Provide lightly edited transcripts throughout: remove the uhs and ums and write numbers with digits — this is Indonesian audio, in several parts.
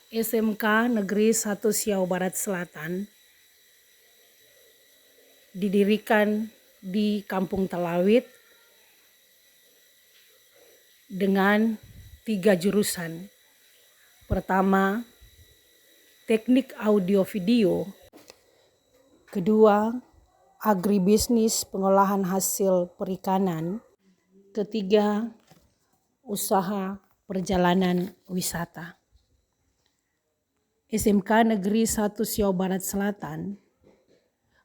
SMK Negeri 1 Siau Barat Selatan didirikan di Kampung Telawit dengan 3 jurusan. Pertama, teknik audio video. Kedua, agribisnis pengolahan hasil perikanan. Ketiga, usaha perjalanan wisata. SMK Negeri 1 Siau Barat Selatan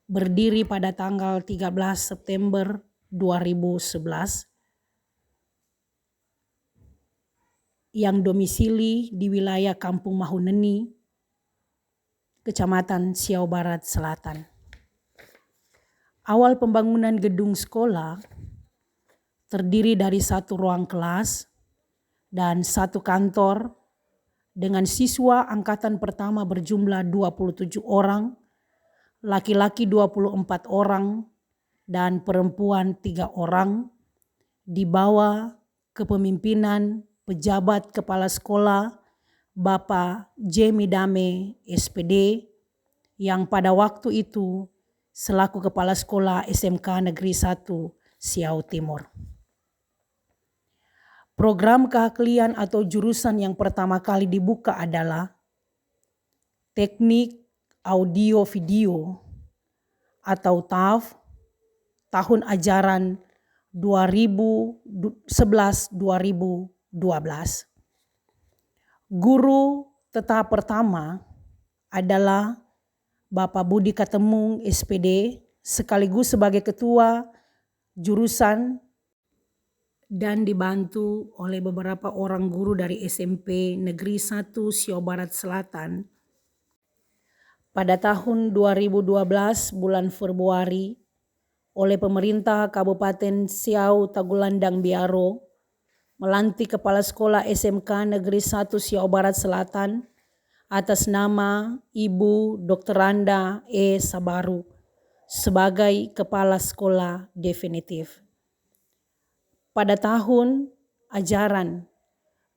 berdiri pada tanggal 13 September 2011 yang domisili di wilayah Kampung Mahuneni, Kecamatan Siau Barat Selatan. Awal pembangunan gedung sekolah terdiri dari 1 ruang kelas dan 1 kantor dengan siswa angkatan pertama berjumlah 27 orang, laki-laki 24 orang, dan perempuan 3 orang, di bawah kepemimpinan pejabat kepala sekolah Bapak J. Midame SPD yang pada waktu itu selaku kepala sekolah SMK Negeri 1 Siau Timur. Program keahlian atau jurusan yang pertama kali dibuka adalah teknik audio video atau TAV tahun ajaran 2011-2012. Guru tetap pertama adalah Bapak Budi Katemung SPD sekaligus sebagai ketua jurusan dan dibantu oleh beberapa orang guru dari SMP Negeri 1 Siau Barat Selatan. Pada tahun 2012 bulan Februari oleh pemerintah Kabupaten Siau Tagulandang Biaro melantik kepala sekolah SMK Negeri 1 Siau Barat Selatan atas nama Ibu Dr. Randa E. Sabaru sebagai kepala sekolah definitif. Pada tahun ajaran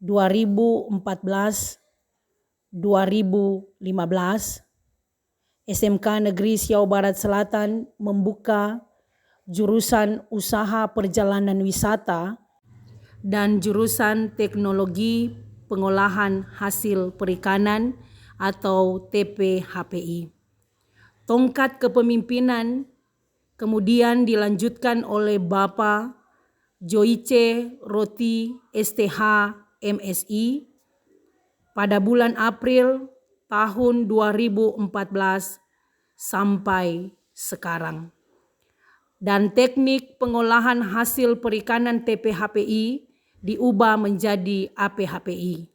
2014-2015, SMK Negeri Siau Barat Selatan membuka jurusan usaha perjalanan wisata dan jurusan teknologi pengolahan hasil perikanan atau TPHPI. Tongkat kepemimpinan kemudian dilanjutkan oleh Bapak Joice Roti STH MSI pada bulan April tahun 2014 sampai sekarang. Dan teknik pengolahan hasil perikanan TPHPI diubah menjadi APHPI.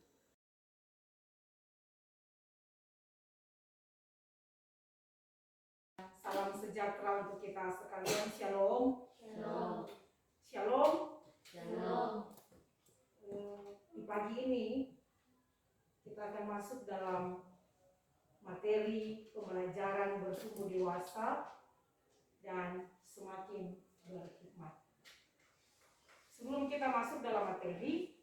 Salam sejahtera untuk kita sekalian. Shalom. Shalom. Shalom. Shalom. Di pagi ini kita akan masuk dalam materi pembelajaran bertumbuh dewasa dan semakin berhikmat. Sebelum kita masuk dalam materi,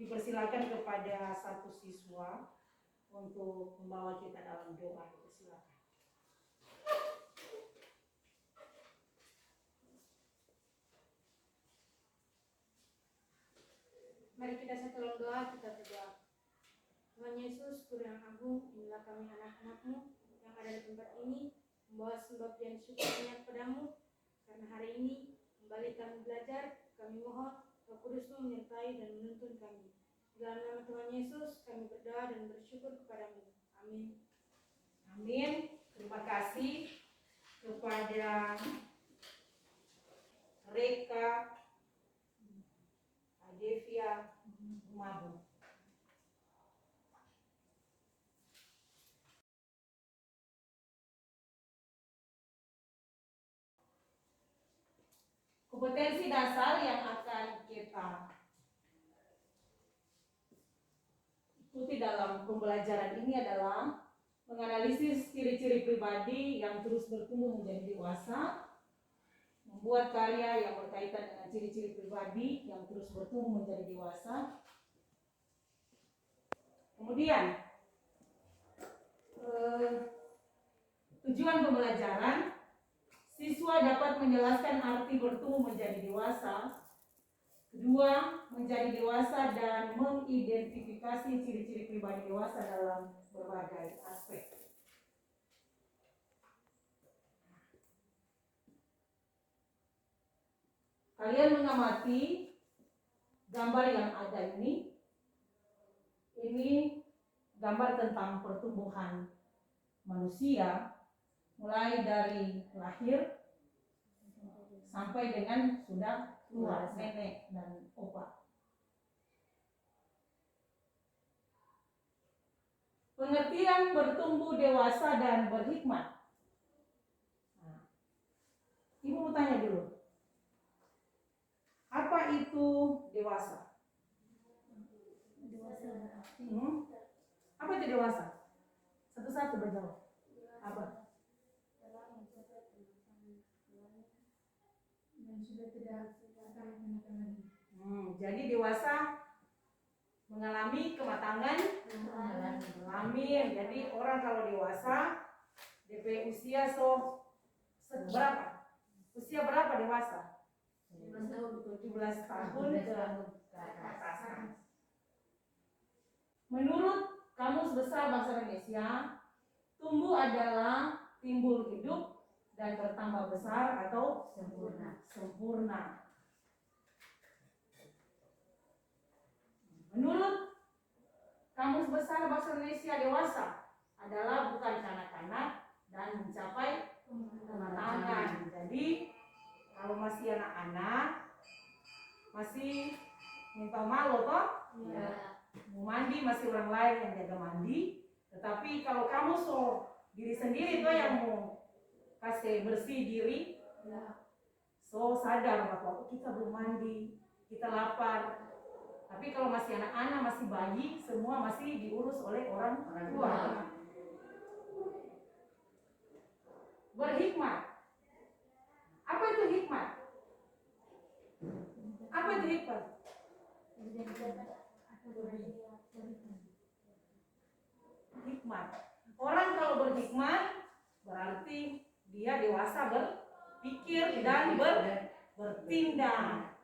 dipersilakan kepada satu siswa untuk membawa kita dalam doa. Silakan. Mari kita satu dalam doa, kita berdoa. Tuhan Yesus, Guru yang agung, inilah kami anak-anak-Mu yang ada di tempat ini, membawa sembah dan syukurnya kepadamu, karena hari ini kembali kami belajar, kami mohon Roh Kudus-Mu menyertai dan menuntun kami. Dalam nama Tuhan Yesus, kami berdoa dan bersyukur kepadamu. Amin. Amin. Terima kasih kepada Reka Adevia Mabu. Kompetensi dasar yang akan kita ikuti dalam pembelajaran ini adalah menganalisis ciri-ciri pribadi yang terus bertumbuh menjadi dewasa, membuat karya yang berkaitan dengan ciri-ciri pribadi yang terus bertumbuh menjadi dewasa, Kemudian tujuan pembelajaran, siswa dapat menjelaskan arti bertumbuh menjadi dewasa. Kedua, menjadi dewasa dan mengidentifikasi ciri-ciri pribadi dewasa dalam berbagai aspek. Kalian mengamati gambar yang ada ini. Ini gambar tentang pertumbuhan manusia mulai dari lahir sampai dengan sudah tua, nenek dan opa. Pengertian bertumbuh dewasa dan berhikmat. Nah, Ibu mau tanya dulu, apa itu dewasa? Apa itu dewasa? Satu-satu berjawab. Apa? Dan sudah tidak akan lagi. Jadi dewasa mengalami kematangan. Amin. Jadi orang kalau dewasa, DP usia berapa? Usia berapa dewasa? 17 tahun ke atas. Menurut Kamus Besar Bahasa Indonesia, tumbuh adalah timbul hidup dan bertambah besar atau sempurna. Menurut Kamus Besar Bahasa Indonesia, dewasa adalah bukan kanak-kanak dan mencapai kematangan. Jadi kalau masih anak-anak, masih minta malu toh? Ya. Mau mandi masih orang lain yang jaga mandi. Tetapi kalau kamu diri sendiri tuh yang mau kasih bersih diri, so sadar bahwa kita belum mandi, kita lapar. Tapi kalau masih anak-anak, masih bayi, semua masih diurus oleh orang tua. Berhikmat. Apa itu hikmat? Apa itu hikmat? Hikmat. Orang kalau berhikmat berarti dia dewasa berpikir dan bertindak.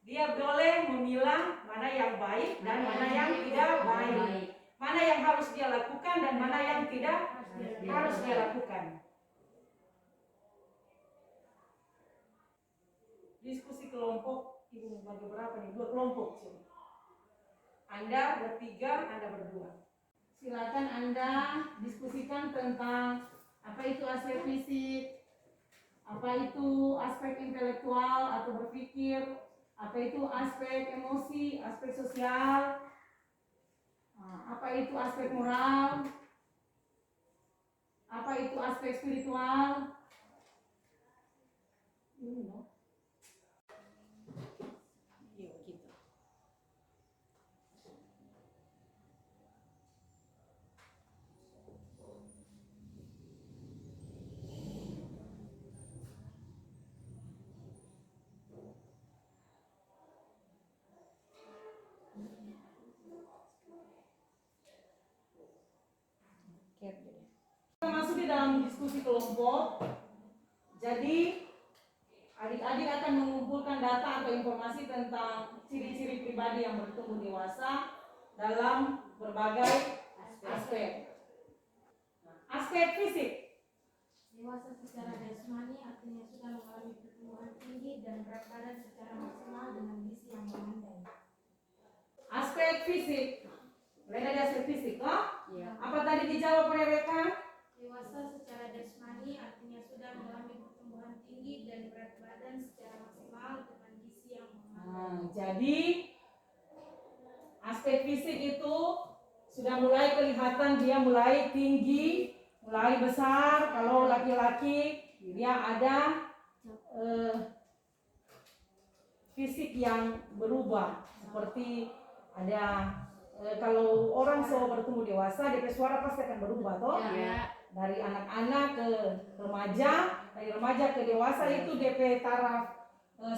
Dia boleh memilah mana yang baik dan mana yang tidak baik. Mana yang harus dia lakukan dan mana yang tidak harus dia lakukan. Diskusi kelompok, Ibu bagi berapa nih? 2 kelompok. Anda bertiga, Anda berdua. Silakan Anda diskusikan tentang apa itu aspek fisik, apa itu aspek intelektual atau berpikir, apa itu aspek emosi, aspek sosial, apa itu aspek moral, apa itu aspek spiritual. Ini loh. Kita masuk di dalam diskusi kelompok. Jadi adik-adik akan mengumpulkan data atau informasi tentang ciri-ciri pribadi yang bertumbuh dewasa dalam berbagai aspek. Aspek fisik. Dewasa secara jasmani artinya sudah mengalami pertumbuhan tinggi dan berat badan secara maksimal dengan gizi yang memadai. Aspek fisik. Mulai dari aspek fisik, oh? Ya. Apa tadi dijawab oleh mereka? Dewasa secara jasmani artinya sudah mengalami pertumbuhan tinggi dan berat badan secara maksimal dengan gizi yang memadai. Jadi aspek fisik itu sudah mulai kelihatan, dia mulai tinggi, mulai besar. Kalau laki-laki dia ada fisik yang berubah, seperti ada kalau orang bertumbuh dewasa, DP suara pasti akan berubah toh. Ya. Dari anak-anak ke remaja, dari remaja ke dewasa itu DP taraf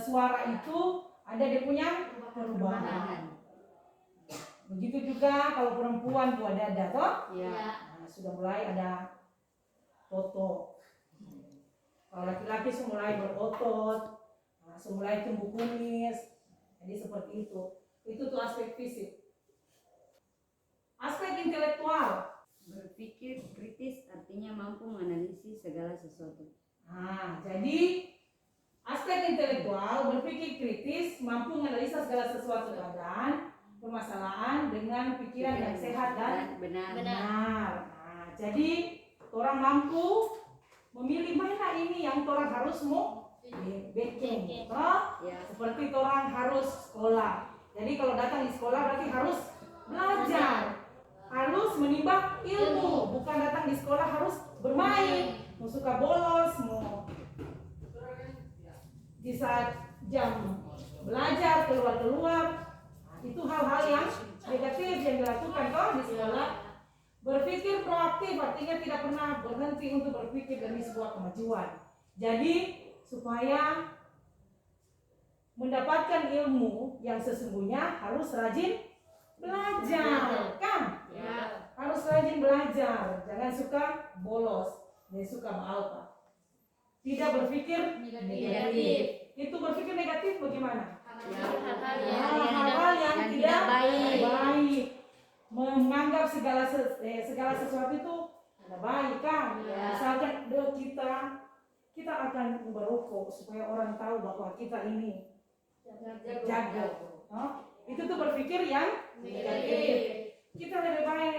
suara itu ada dia punya perubahan. Begitu juga kalau perempuan buat dada toh. Ya. Nah, sudah mulai ada toto. Kalau laki-laki sudah mulai berotot, nah, sudah mulai tumbuh kumis. Jadi seperti itu. Itu tuh aspek fisik. Aspek intelektual. Berpikir kritis artinya mampu menganalisis segala sesuatu. Nah, jadi aspek intelektual berpikir kritis, mampu menganalisa segala sesuatu keadaan, permasalahan dengan pikiran yang sehat dan benar. Nah, jadi orang mampu memilih mana ini yang orang harus mau bikin. Ya. Seperti orang harus sekolah. Jadi kalau datang di sekolah berarti harus belajar, harus menimba ilmu, bukan datang di sekolah harus bermain, mau suka bolos, mau di saat jam belajar keluar-keluar. Nah, itu hal-hal yang negatif yang dilakukan kok di sekolah. Berpikir proaktif artinya tidak pernah berhenti untuk berpikir demi sebuah kemajuan. Jadi supaya mendapatkan ilmu yang sesungguhnya harus rajin belajar, kan? Ya. Harus rajin belajar, jangan suka bolos, jangan suka alpa. Tidak berpikir negatif. Itu berpikir negatif bagaimana? Hal-hal yang tidak baik. Menganggap segala sesuatu itu tidak baik, kan? Ya. Misalkan kita akan merokok supaya orang tahu bahwa kita ini jago. Itu tuh berpikir yang negatif. Kita lebih baik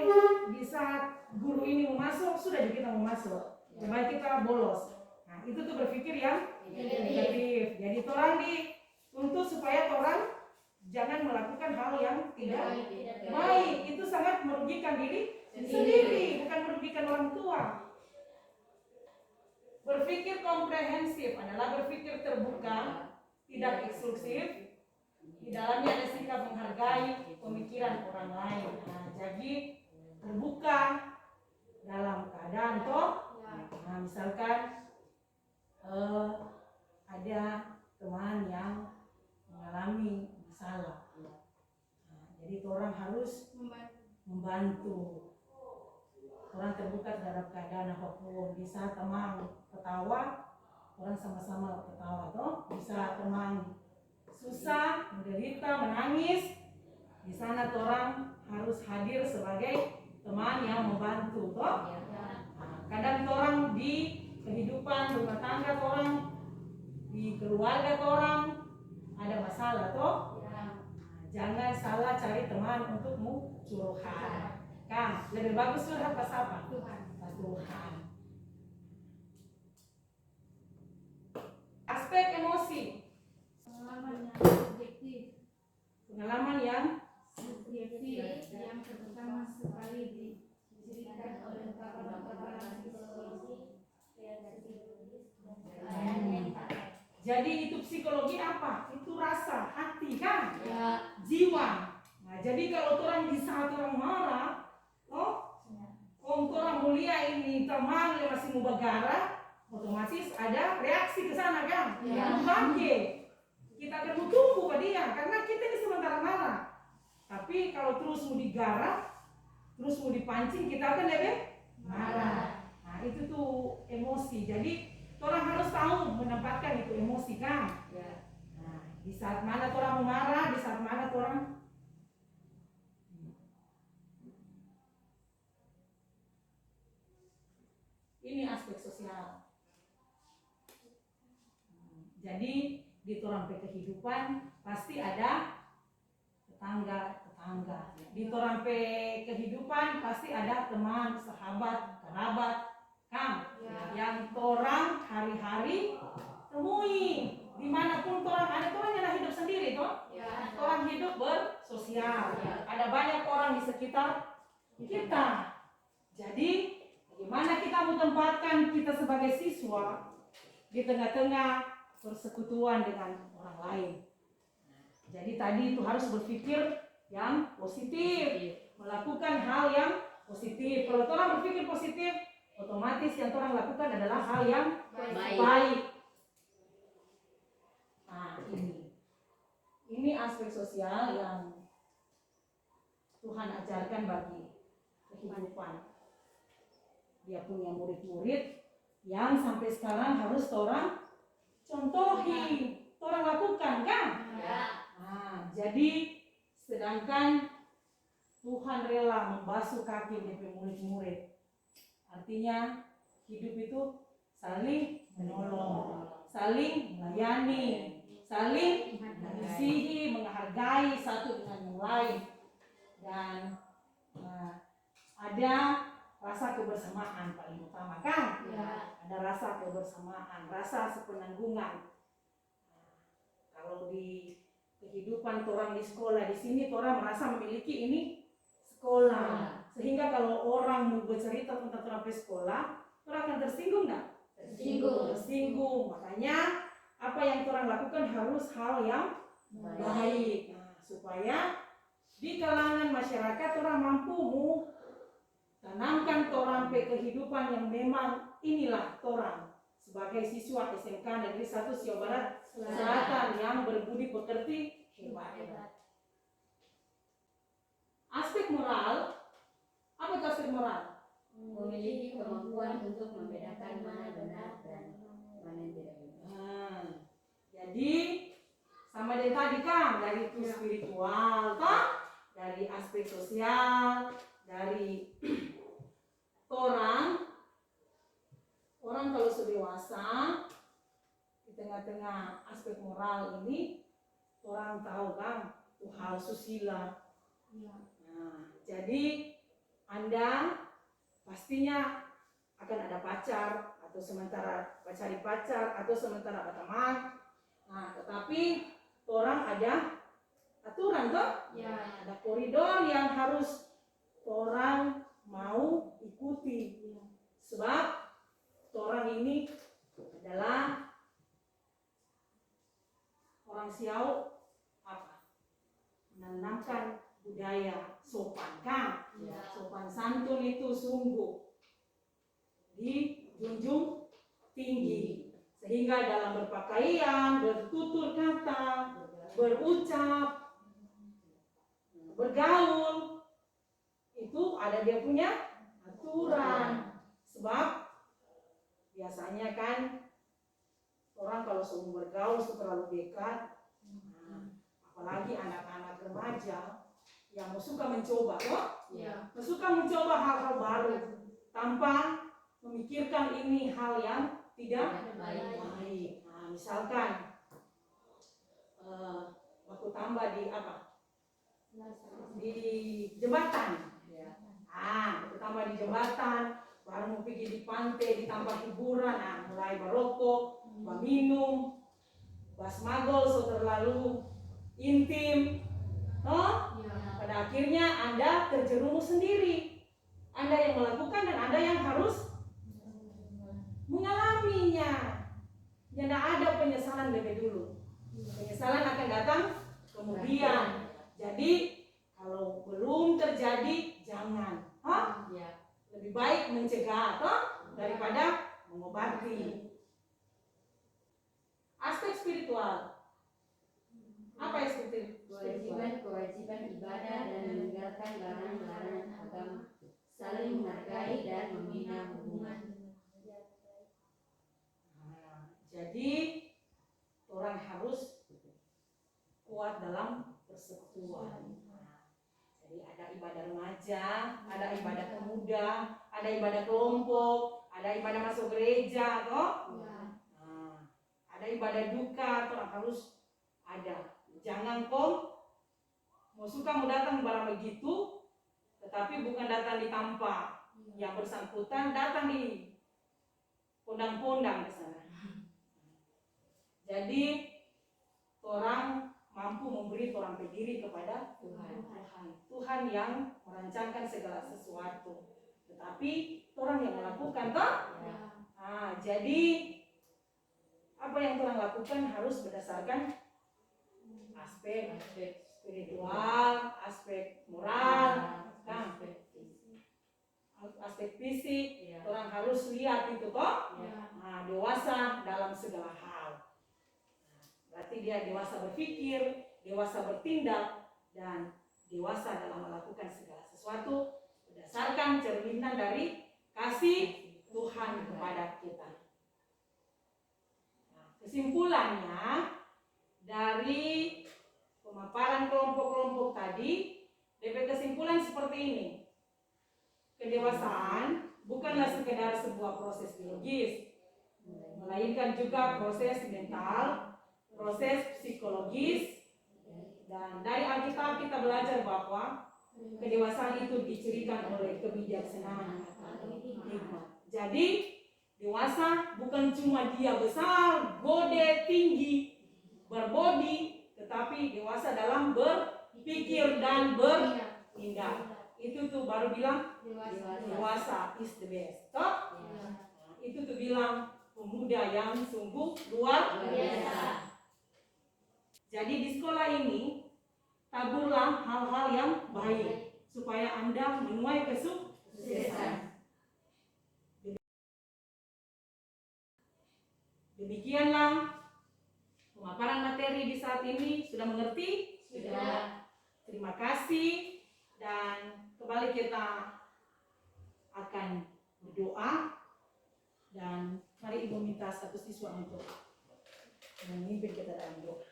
di saat guru ini mau masuk, sudah kita mau masuk. Lebih baik kita bolos. Nah, itu tuh berpikir yang negatif. Jadi orang dituntut supaya orang jangan melakukan hal yang tidak baik. Itu sangat merugikan diri sendiri, bukan merugikan orang tua. Berpikir komprehensif adalah berpikir terbuka, tidak eksklusif. Di dalamnya ada sikap menghargai pemikiran orang lain. Nah, jadi terbuka dalam keadaan toh. Nah, misalkan ada teman yang mengalami masalah. Nah, jadi orang harus membantu. Orang terbuka terhadap keadaan apapun. Bisa teman ketawa, orang sama-sama ketawa toh. Bisa teman susah, menderita, menangis, di sana orang harus hadir sebagai teman yang membantu toh. Nah, kadang orang di kehidupan rumah tangga orang, di keluarga orang ada masalah toh. Nah, jangan salah cari teman untukmu curhat. Kan, lebih bagus curhat pas apa? Tuhan. Aspek emosi. Pengalaman yang subjektif yang pertama sekali diceritakan oleh para jadi itu psikologi apa? Itu rasa, hati kan? Ya. Jiwa. Nah, jadi kalau orang di saat orang marah, orang mulia ini teman yang masih mau bergara, otomatis ada reaksi ke sana kan? Ya. Bangke. Kita akan tunggu pada dia karena kita ini sementara marah. Tapi kalau terus mau digarap, terus mau dipancing, kita akan lebih marah. Nah, itu tuh emosi. Jadi orang harus tahu menempatkan itu emosi kan. Ya. Nah, di saat mana orang mau marah, di saat mana orang ini aspek sosial. Jadi di orang kehidupan pasti ada tetangga. Di orang kehidupan pasti ada teman, sahabat, kerabat, kan? Yang orang hari-hari temui. Dimanapun orang ada, orang yang hidup sendiri toh. Orang hidup bersosial. Ada banyak orang di sekitar kita. Jadi bagaimana kita menempatkan kita sebagai siswa di tengah-tengah persekutuan dengan orang lain. Jadi tadi itu harus berpikir yang positif, melakukan hal yang positif. Kalau orang berpikir positif, otomatis yang orang lakukan adalah hal yang baik. Nah, ini aspek sosial yang Tuhan ajarkan bagi kehidupan. Dia punya murid-murid yang sampai sekarang harus orang contohi, orang lakukan kan? Nah, jadi sedangkan Tuhan rela membasuh kaki dari murid-murid. Artinya hidup itu saling menolong, saling melayani, saling mengasihi, menghargai satu dengan yang lain, dan ada rasa kebersamaan paling utama kan? Ada rasa kebersamaan, rasa sepenanggungan. Kalau di kehidupan orang di sekolah di sini, orang merasa memiliki ini sekolah, sehingga kalau orang mau bercerita tentang terapi sekolah, orang akan tersinggung nggak? Tersinggung. Makanya apa yang orang lakukan harus hal yang baik. Nah, supaya di kalangan masyarakat orang mampu tanamkan orang ke kehidupan yang memang inilah orang sebagai siswa SMK Negeri 1 Siau Barat Selatan yang berbudi pekerti hebat. Aspek moral, apa itu aspek moral? Memiliki kemampuan untuk membedakan mana benar dan mana yang tidak benar. Jadi sama dengan tadi kan, dari itu spiritual, toh, dari aspek sosial, dari orang kalau sudah dewasa di tengah-tengah aspek moral ini, orang tahu kan itu hal susila. Nah, jadi Anda pastinya akan ada pacar, atau sementara cari pacar, atau sementara berteman. Nah, tetapi orang ada aturan toh? Ada koridor yang harus orang mau ikuti. Sebab orang ini adalah orang Siau apa? Menanamkan budaya sopan kan? Sopan santun itu sungguh dijunjung tinggi, sehingga dalam berpakaian, bertutur kata, berucap, bergaul itu ada dia punya aturan. Sebab biasanya kan orang kalau sudah bergaul terlalu dekat, apalagi anak-anak remaja yang suka mencoba, suka mencoba hal-hal baru tanpa memikirkan ini hal yang tidak baik. Nah, misalkan waktu tambah di apa? Di jembatan. Waktu tambah di jembatan, baru mau pergi di pantai, ditambah hiburan, mulai merokok, minum, basmagol so terlalu intim. Pada akhirnya Anda terjerumus sendiri. Anda yang melakukan dan Anda yang harus mengalaminya. Tidak ada penyesalan lebih dulu. Penyesalan akan datang kemudian. Jadi kalau belum terjadi jangan. Lebih baik mencegah daripada mengobati. Aspek spiritual. Apa yang spiritual? Kewajiban ibadah dan meninggalkan larangan-larangan agama, saling menghargai dan membina hubungan. Jadi orang harus kuat dalam persekutuan. Jadi ada ibadah remaja, ada ibadah pemuda, ada ibadah kelompok, ada ibadah masuk gereja, ada ibadah duka, orang harus ada. Jangan mau datang barang begitu, tetapi bukan datang di tampak. Yang bersangkutan datang di pondang-pondang ke sana. Jadi orang mampu memberi orang berdiri kepada Tuhan yang merancangkan segala sesuatu. Tetapi orang yang melakukan jadi apa yang orang lakukan harus berdasarkan aspek spiritual, aspek moral, aspek fisik. Orang harus lihat itu dewasa dalam segala hal. Berarti dia dewasa berpikir, dewasa bertindak, dan dewasa dalam melakukan segala sesuatu berdasarkan cerminan dari kasih Tuhan kepada kita. Nah, kesimpulannya dari pemaparan kelompok-kelompok tadi, DP kesimpulan seperti ini. Kedewasaan bukanlah sekedar sebuah proses biologis, melainkan juga proses mental, proses psikologis, dan dari Alkitab kita belajar bahwa kedewasaan itu dicirikan oleh kebijaksanaan atau hikmat. Jadi dewasa bukan cuma dia besar, gede, tinggi, berbodi, tetapi dewasa dalam berpikir dan bertindak. Itu tuh baru bilang dewasa is the best. Toh? Nah, itu tuh bilang pemuda yang sungguh luar biasa. Jadi di sekolah ini taburlah hal-hal yang baik supaya Anda menuai kesuksesan. Demikianlah pemaparan materi di saat ini. Sudah mengerti? Sudah. Terima kasih. Dan kembali kita akan berdoa. Dan mari Ibu minta satu siswa untuk memimpin kita dalam doa.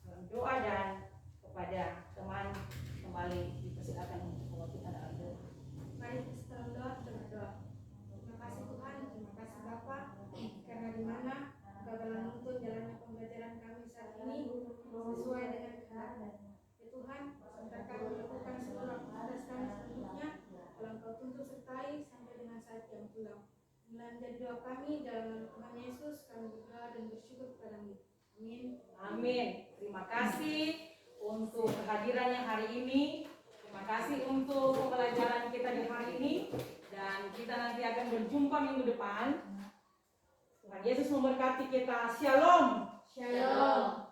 Dalam doa dan kepada teman kembali dipersilakan untuk mewakilkan dalam doa. Mari kita berdoa. Terima kasih Tuhan, terima kasih Bapak, karena di mana Engkau telah menuntun jalannya pembelajaran kami saat ini sesuai dengan kehendak. Ya Tuhan, serta kami melakukan seluruh aktivitas kami selanjutnya, kalau Engkau tuntut sertai sampai dengan saat jam pulang. Inilah menjadi doa kami dalam nama Tuhan Yesus, kami berdoa dan bersyukur kepada-Mu. Amin. Amin. Terima kasih untuk kehadirannya hari ini. Terima kasih untuk pembelajaran kita di hari ini. Dan kita nanti akan berjumpa minggu depan. Tuhan Yesus memberkati kita. Shalom. Shalom.